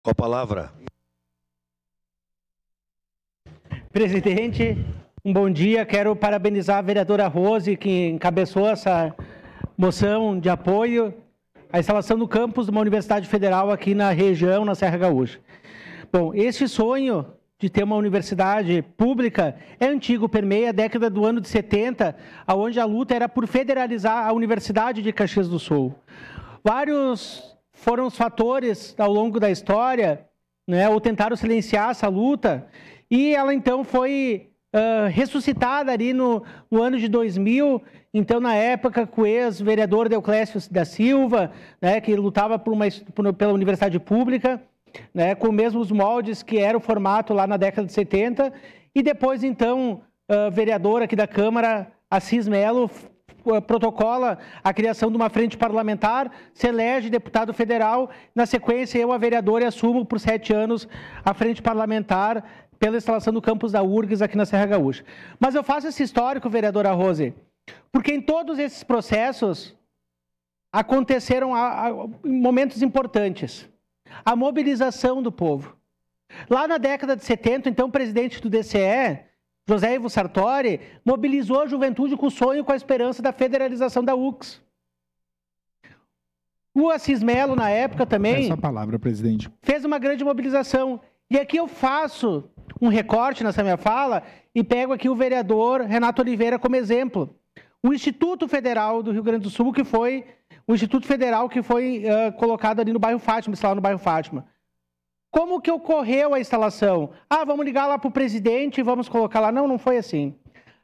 Com a palavra. Presidente, um bom dia. Quero parabenizar a vereadora Rose, que encabeçou essa moção de apoio à instalação do campus de uma universidade federal aqui na região, na Serra Gaúcha. Bom, esse sonho de ter uma universidade pública é antigo, permeia a década do ano de 70, onde a luta era por federalizar a Universidade de Caxias do Sul. Vários foram os fatores ao longo da história, né, ou tentaram silenciar essa luta, e ela então foi ressuscitada ali no ano de 2000, então na época com o ex-vereador Deoclésio da Silva, né, que lutava pela universidade pública, né, com os mesmos moldes que era o formato lá na década de 70, e depois então vereadora aqui da Câmara, Assis Melo, protocola a criação de uma frente parlamentar, se elege deputado federal, na sequência eu, a vereadora, assumo por 7 anos a frente parlamentar pela instalação do campus da URGS aqui na Serra Gaúcha. Mas eu faço esse histórico, vereadora Rose, porque em todos esses processos aconteceram momentos importantes. A mobilização do povo. Lá na década de 70, então, o presidente do DCE, José Ivo Sartori, mobilizou a juventude com o sonho, com a esperança da federalização da URGS. O Assis Melo, na época, também... Essa palavra, presidente. Fez uma grande mobilização. E aqui eu faço um recorte nessa minha fala e pego aqui o vereador Renato Oliveira como exemplo. O Instituto Federal do Rio Grande do Sul, que foi o Instituto Federal que foi colocado ali no bairro Fátima, instalado no bairro Fátima. Como que ocorreu a instalação? Vamos ligar lá para o presidente e vamos colocar lá. Não, não foi assim.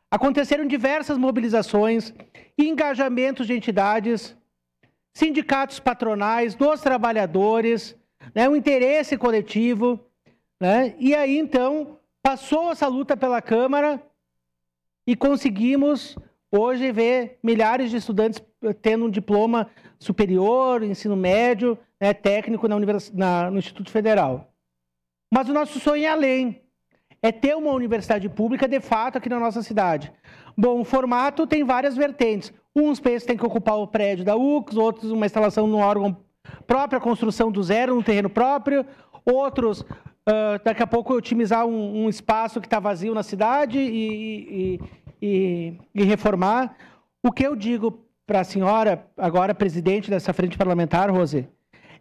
Aconteceram diversas mobilizações, engajamentos de entidades, sindicatos patronais, dos trabalhadores, né, um interesse coletivo, né? E aí, então, passou essa luta pela Câmara e conseguimos, hoje, ver milhares de estudantes tendo um diploma superior, ensino médio, né, técnico no Instituto Federal. Mas o nosso sonho é além. É ter uma universidade pública, de fato, aqui na nossa cidade. Bom, o formato tem várias vertentes. Uns pensam que tem que ocupar o prédio da URGS, outros uma instalação no órgão próprio, a construção do zero, no terreno próprio. Outros... daqui a pouco otimizar um espaço que está vazio na cidade e reformar. O que eu digo para a senhora, agora presidente dessa frente parlamentar, Rose,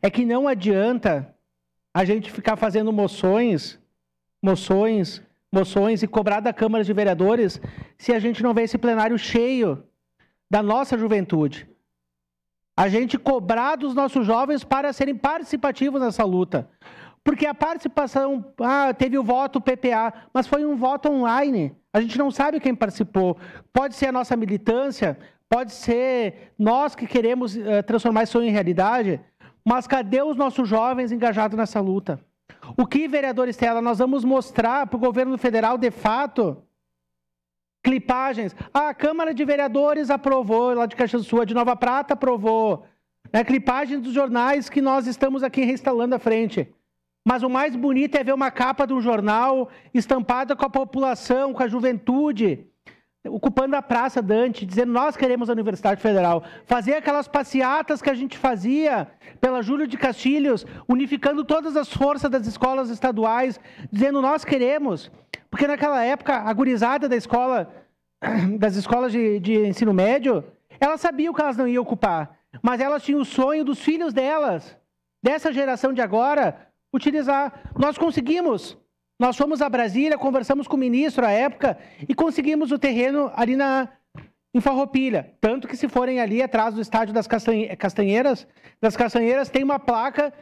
é que não adianta a gente ficar fazendo moções e cobrar da Câmara de Vereadores se a gente não vê esse plenário cheio da nossa juventude. A gente cobrar dos nossos jovens para serem participativos nessa luta. Porque a participação, teve o voto PPA, mas foi um voto online. A gente não sabe quem participou. Pode ser a nossa militância, pode ser nós que queremos transformar esse sonho em realidade, mas cadê os nossos jovens engajados nessa luta? O que, vereador Estela, nós vamos mostrar para o governo federal, de fato, clipagens. A Câmara de Vereadores aprovou, lá de Caxias do Sul, a de Nova Prata aprovou. Clipagens dos jornais que nós estamos aqui reinstalando à frente. Mas o mais bonito é ver uma capa de um jornal estampada com a população, com a juventude, ocupando a Praça Dante, dizendo nós queremos a Universidade Federal. Fazer aquelas passeatas que a gente fazia pela Júlio de Castilhos, unificando todas as forças das escolas estaduais, dizendo nós queremos. Porque naquela época, a gurizada das escolas de ensino médio, elas sabiam que elas não iam ocupar, mas elas tinham o sonho dos filhos delas, dessa geração de agora, utilizar. Nós conseguimos. Nós fomos a Brasília, conversamos com o ministro à época e conseguimos o terreno ali em Farroupilha. Tanto que se forem ali atrás do estádio das Castanheiras, tem uma placa,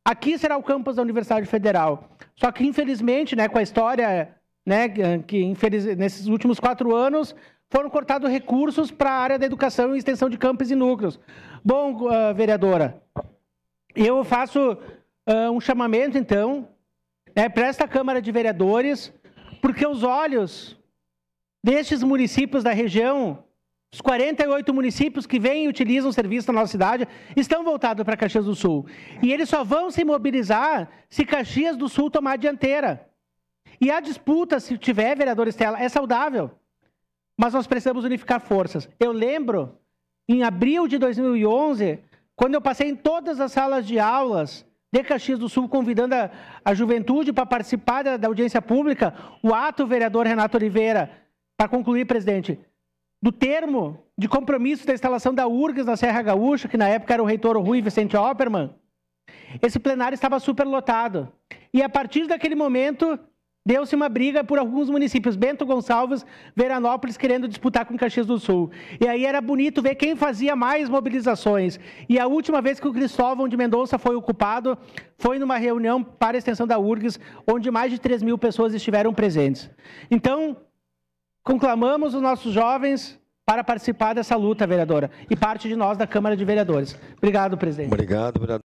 aqui será o campus da Universidade Federal. Só que, infelizmente, né, com a história, né, que nesses últimos 4 anos foram cortados recursos para a área da educação e extensão de campos e núcleos. Bom, vereadora, eu faço... um chamamento, então, para esta Câmara de Vereadores, porque os olhos destes municípios da região, os 48 municípios que vêm e utilizam o serviço na nossa cidade, estão voltados para Caxias do Sul. E eles só vão se mobilizar se Caxias do Sul tomar a dianteira. E a disputa, se tiver, vereador Estela, é saudável. Mas nós precisamos unificar forças. Eu lembro, em abril de 2011, quando eu passei em todas as salas de aulas de Caxias do Sul, convidando a juventude para participar da audiência pública, o ato, vereador Renato Oliveira, para concluir, presidente, do termo de compromisso da instalação da URGS na Serra Gaúcha, que na época era o reitor Rui Vicente Oppermann, esse plenário estava superlotado. E a partir daquele momento, deu-se uma briga por alguns municípios, Bento Gonçalves, Veranópolis, querendo disputar com Caxias do Sul. E aí era bonito ver quem fazia mais mobilizações. E a última vez que o Cristóvão de Mendonça foi ocupado, foi numa reunião para a extensão da URGS, onde mais de 3.000 pessoas estiveram presentes. Então, conclamamos os nossos jovens para participar dessa luta, vereadora, e parte de nós da Câmara de Vereadores. Obrigado, presidente. Obrigado, vereador.